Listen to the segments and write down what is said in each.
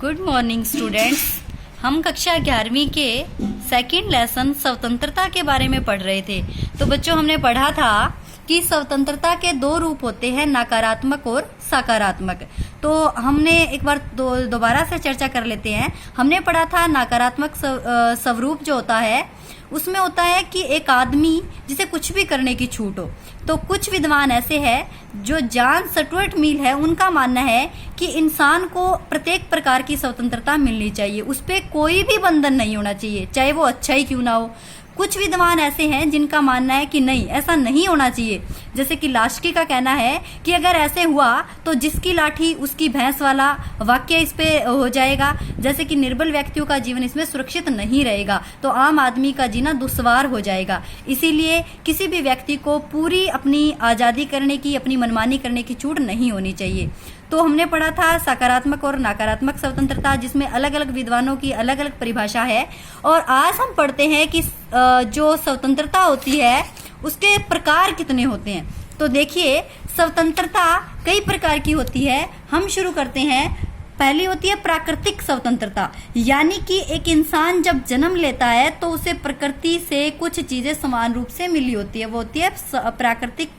Good morning students. हम कक्षा 11वीं के सेकंड लेसन स्वतंत्रता के बारे में पढ़ रहे थे। तो बच्चों, हमने पढ़ा था कि स्वतंत्रता के दो रूप होते हैं, नकारात्मक और सकारात्मक। तो हमने एक बार दोबारा से चर्चा कर लेते हैं। हमने पढ़ा था नकारात्मक स्वरूप जो होता है उसमें होता है कि एक आदमी जिसे कुछ भी करने की छूट हो। तो कुछ विद्वान ऐसे हैं जो जॉन स्टुअर्ट मिल है, उनका मानना है कि इंसान को प्रत्येक प्रकार की स्वतंत्रता मिलनी चाहिए, उस पर कोई भी बंधन नहीं होना चाहिए, चाहे वो अच्छा ही क्यों ना हो। कुछ विद्वान ऐसे हैं जिनका मानना है कि नहीं, ऐसा नहीं होना चाहिए। जैसे कि लास्की का कहना है कि अगर ऐसे हुआ तो जिसकी लाठी उसकी भैंस वाला वाक्य इस पे हो जाएगा। जैसे कि निर्बल व्यक्तियों का जीवन इसमें सुरक्षित नहीं रहेगा, तो आम आदमी का जीना दुश्वार हो जाएगा। इसीलिए किसी भी व्यक्ति को पूरी अपनी आज़ादी करने की, अपनी मनमानी करने की छूट नहीं होनी चाहिए। तो हमने पढ़ा था सकारात्मक और नकारात्मक स्वतंत्रता, जिसमें अलग अलग विद्वानों की अलग अलग परिभाषा है। और आज हम पढ़ते हैं कि जो स्वतंत्रता होती है उसके प्रकार कितने होते हैं। तो देखिए, स्वतंत्रता कई प्रकार की होती है। हम शुरू करते हैं। पहली होती है प्राकृतिक स्वतंत्रता, यानी कि एक इंसान जब जन्म लेता है तो उसे प्रकृति से कुछ चीजें समान रूप से मिली होती है, वो होती है प्राकृतिक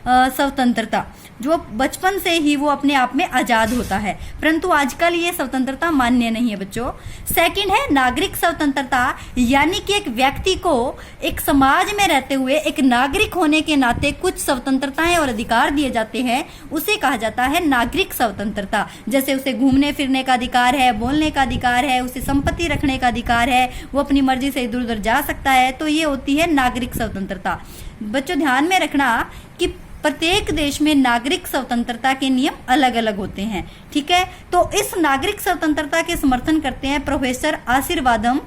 स्वतंत्रता, जो बचपन से ही वो अपने आप में आजाद होता है। परंतु आजकल ये स्वतंत्रता मान्य नहीं है बच्चों। सेकंड है नागरिक स्वतंत्रता, यानी कि एक व्यक्ति को एक समाज में रहते हुए एक नागरिक होने के नाते कुछ स्वतंत्रताएं और अधिकार दिए जाते हैं, उसे कहा जाता है नागरिक स्वतंत्रता। जैसे उसे घूमने फिरने का अधिकार है, बोलने का अधिकार है, उसे संपत्ति रखने का अधिकार है, वो अपनी मर्जी से इधर उधर जा सकता है। तो ये होती है नागरिक स्वतंत्रता। बच्चों, ध्यान में रखना कि प्रत्येक देश में नागरिक स्वतंत्रता के नियम अलग अलग होते हैं, ठीक है। तो इस नागरिक स्वतंत्रता के समर्थन करते हैं प्रोफेसर आशीर्वादम।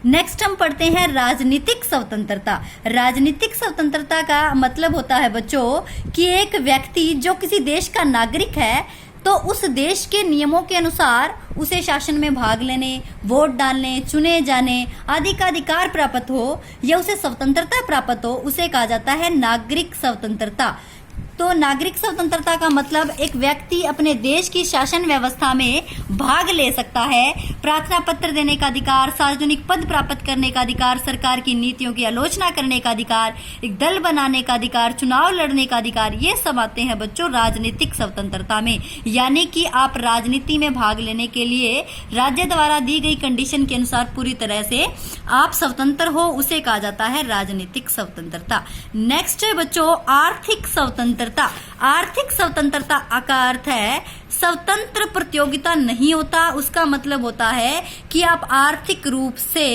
नेक्स्ट हम पढ़ते हैं राजनीतिक स्वतंत्रता। राजनीतिक स्वतंत्रता का मतलब होता है बच्चों कि एक व्यक्ति जो किसी देश का नागरिक है तो उस देश के नियमों के अनुसार उसे शासन में भाग लेने, वोट डालने, चुने जाने आदि का अधिकार प्राप्त हो या उसे स्वतंत्रता प्राप्त हो, उसे कहा जाता है नागरिक स्वतंत्रता। तो नागरिक स्वतंत्रता का मतलब एक व्यक्ति अपने देश की शासन व्यवस्था में भाग ले सकता है, प्रार्थना पत्र देने का अधिकार, सार्वजनिक पद प्राप्त करने का अधिकार, सरकार की नीतियों की आलोचना करने का अधिकार, एक दल बनाने का अधिकार, चुनाव लड़ने का अधिकार, ये सब आते हैं बच्चों राजनीतिक स्वतंत्रता में। यानी कि आप राजनीति में भाग लेने के लिए राज्य द्वारा दी गई कंडीशन के अनुसार पूरी तरह से आप स्वतंत्र हो, उसे कहा जाता है राजनीतिक स्वतंत्रता। नेक्स्ट है बच्चों आर्थिक स्वतंत्रता। आर्थिक स्वतंत्रता का अर्थ है स्वतंत्र प्रतियोगिता नहीं होता। उसका मतलब होता है कि आप आर्थिक रूप से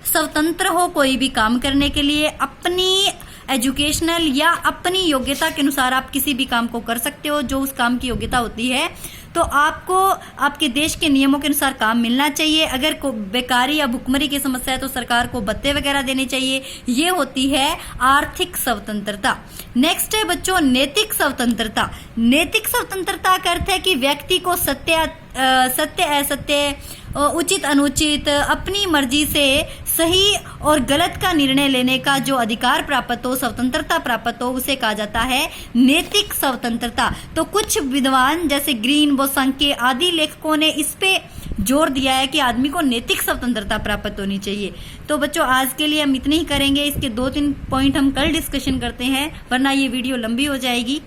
स्वतंत्र हो कोई भी काम करने के लिए, अपनी एजुकेशनल या अपनी योग्यता के अनुसार आप किसी भी काम को कर सकते हो जो उस काम की योग्यता होती है। तो आपको आपके देश के नियमों के अनुसार काम मिलना चाहिए। अगर बेकारी या भुखमरी की समस्या है तो सरकार को भत्ते वगैरह देने चाहिए। ये होती है आर्थिक स्वतंत्रता। नेक्स्ट है बच्चों नैतिक स्वतंत्रता। नैतिक स्वतंत्रता का अर्थ है कि व्यक्ति को सत्य असत्य, उचित अनुचित, अपनी मर्जी से सही और गलत का निर्णय लेने का जो अधिकार प्राप्त हो, स्वतंत्रता प्राप्त हो, उसे कहा जाता है नैतिक स्वतंत्रता। तो कुछ विद्वान जैसे ग्रीन, बोसांके आदि लेखकों ने इस पे जोर दिया है कि आदमी को नैतिक स्वतंत्रता प्राप्त होनी चाहिए। तो बच्चों, आज के लिए हम इतने ही करेंगे। इसके 2-3 पॉइंट हम कल डिस्कशन करते हैं, वरना ये वीडियो लंबी हो जाएगी।